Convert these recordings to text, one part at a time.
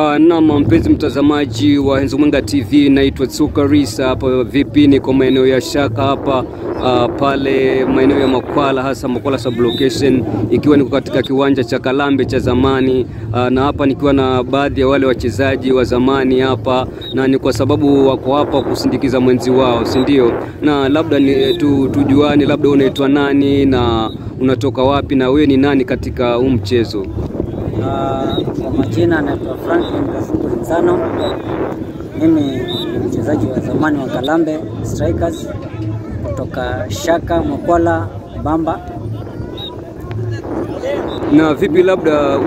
Naam, mpenzi mtazamaji wa Henzo Mwenga TV, naitwa Tsukarisa. Hapa vipi, niko maeneo ya Shaka hapa pale maeneo ya Makwala, hasa Makwala sublocation, ikiwa niko katika kiwanja cha Kalambe cha zamani, na hapa nikiwa na baadhi ya wale wachezaji wa zamani hapa, na ni kwa sababu wako hapa kusindikiza mwenzi wao, si ndio? Na labda tujuane, labda unaitwa nani na unatoka wapi na wewe ni nani katika huu mchezo? Kwa majina naitwa Franklin Nzano. Mimi ni mchezaji wa zamani wa Kalambe Strikers kutoka Shaka, Makwala, Bamba. Na vipi, labda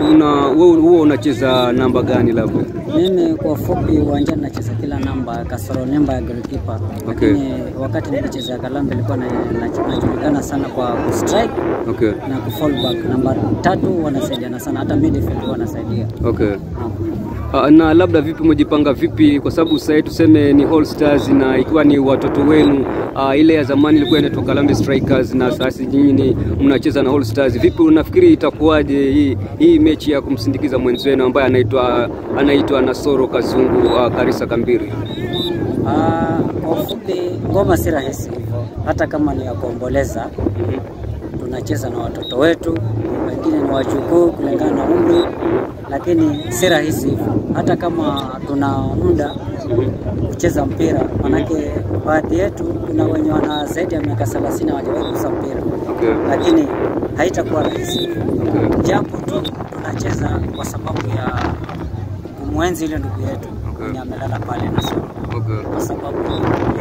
wewe unacheza namba gani labda? Mimi kwa fupi uwanjani nacheza kila namba kasoro namba ya goalkeeper. Okay. Lakini wakati nilicheza Kalambe nilikuwa najulikana sana kwa strike, okay, na ku fall back. Namba 3 wanasaidiana sana, hata midfield wanasaidia. Okay. Na labda vipi, mjipanga vipi, kwa sababu sasa tuseme ni All Stars na ikiwa ni watoto wenu, ile ya zamani ilikuwa inaitwa Kalambe Strikers na sasa nyinyi mnacheza na All Stars. Vipi unafikiri itakuwaje hii mechi ya kumsindikiza mwenzi wenu ambaye anaitwa Nasoro Kazungu Karisa Kambiri? Kwa ufupi ngoma si rahisi hivyo, hata kama ni ya kuomboleza. Tunacheza na watoto wetu, wengine ni wajukuu kulingana na umri, lakini si rahisi hivyo. Hata kama tuna muda kucheza mpira, manake baadhi yetu kuna wenye wana zaidi ya miaka 30 hawajawahi kucheza mpira. Okay. Lakini haitakuwa rahisi. Okay. Jambo tu tunacheza kwa sababu ya kumwenzi ile ndugu yetu mwenye amelala pale na sio. Okay. Kwa sababu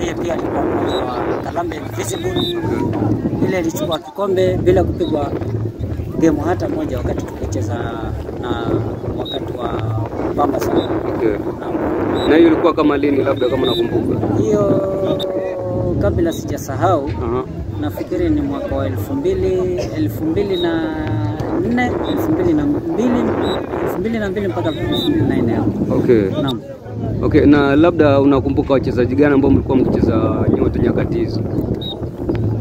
yeye pia alikuwa mmoja wa Kalambe Invisible. Okay. Ile ilichukua kikombe bila kupigwa game hata moja wakati tulicheza na wakati wa Bamba sana. Okay. Na hiyo ilikuwa kama lini labda kama nakumbuka? Hiyo kabla sijasahau, nafikiri ni mwaka wa 2002 mpaka 2004 hapo. Okay. Naam. Okay, na labda unakumbuka wachezaji gani ambao mlikuwa mkicheza nyote nyakati hizo?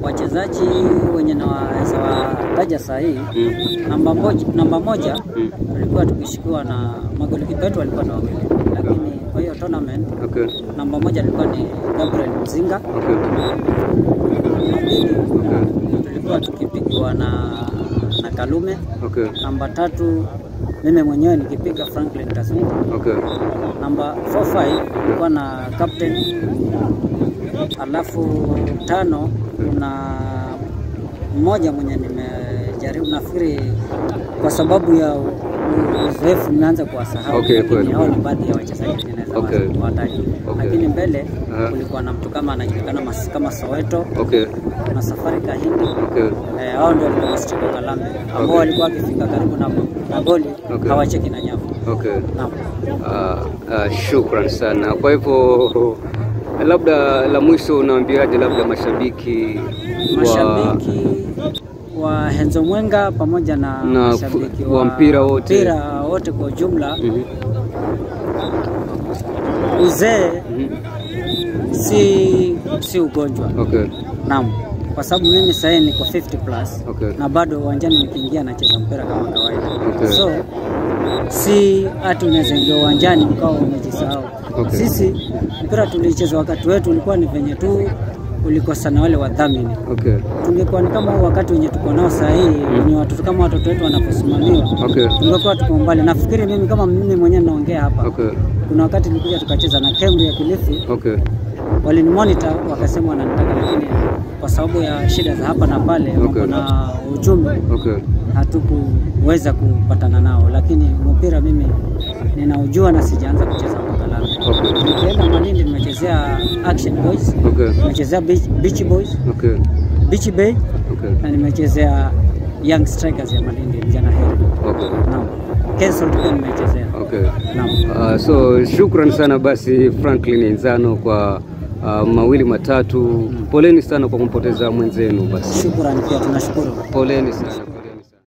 Wachezaji wenye naweza wataja saa hii, namba moja tulikuwa tukishikiwa na magolikipa wetu walikuwa na wawili. Lakini kwa hiyo tournament, okay, namba moja alikuwa ni Gabriel Mzinga. Okay. Tulikuwa tukipigiwa na Kalume. Okay. Namba 3 mimi mwenyewe nikipiga Franklin Kazungu. Okay. Namba 4-5 kulikuwa na captain. Alafu 5 kuna mmoja mwenye nimejaribu, nafikiri kwa sababu ya uzoefu nimeanza kuwasahau. Okay, lakini hao ni baadhi ya wachezaji ninaweza kuwataja. Okay. Lakini mbele kulikuwa na mtu kama anajulikana kama Soweto. Okay. Na Safari Kahindi. Okay. Hao ndio walikuwa striker Kalambe ambao walikuwa wakifika karibu na goli, okay, hawacheki na nyavu. Okay. Naam. Shukran sana. Kwa hivyo labda la mwisho unaambiaje labda mashabiki wa Henzo Mwenga pamoja na mashabiki wa mpira wote kwa ujumla? Uzee si ugonjwa. Okay. Naam. Kwa sababu mimi sasa niko 50+. Okay. Na bado uwanjani nikiingia nacheza mpira kama kawaida. Okay. So si ati unaweza ingia uwanjani ukao umejisahau. Okay. Sisi mpira tulicheza wakati wetu ulikuwa ni venye tu ulikosa na wale wadhamini. Okay. Tungekuwa ni kama wakati wenye tuko nao sasa hii, wenye watoto kama watoto wetu wanaposimamiwa. Okay. Tungekuwa tuko mbali. Nafikiri mimi kama mimi mwenyewe naongea hapa. Okay. Kuna wakati nilikuja tukacheza na Kemri ya Kilifi. Okay. Walinimonitor wakasema wananitaka, lakini kwa sababu ya shida za hapa na pale, okay, na uchumi, okay, hatukuweza kupatana nao. Lakini mpira mimi ninaujua na sijaanza kucheza kwa Kalambe. Okay. Nikienda Malindi nimechezea Action Boys. Okay. Nimechezea Beach Boys. Okay. Beach Bay. Okay. Na nimechezea Young Strikers ya Malindi jana heri. Okay. Naam. Kesho pia nimechezea. Okay. Naam. So shukran sana basi Franklin Nzano kwa mawili matatu. Poleni sana kwa kumpoteza mwenzenu basi. Shukrani pia tunashukuru. Poleni sana.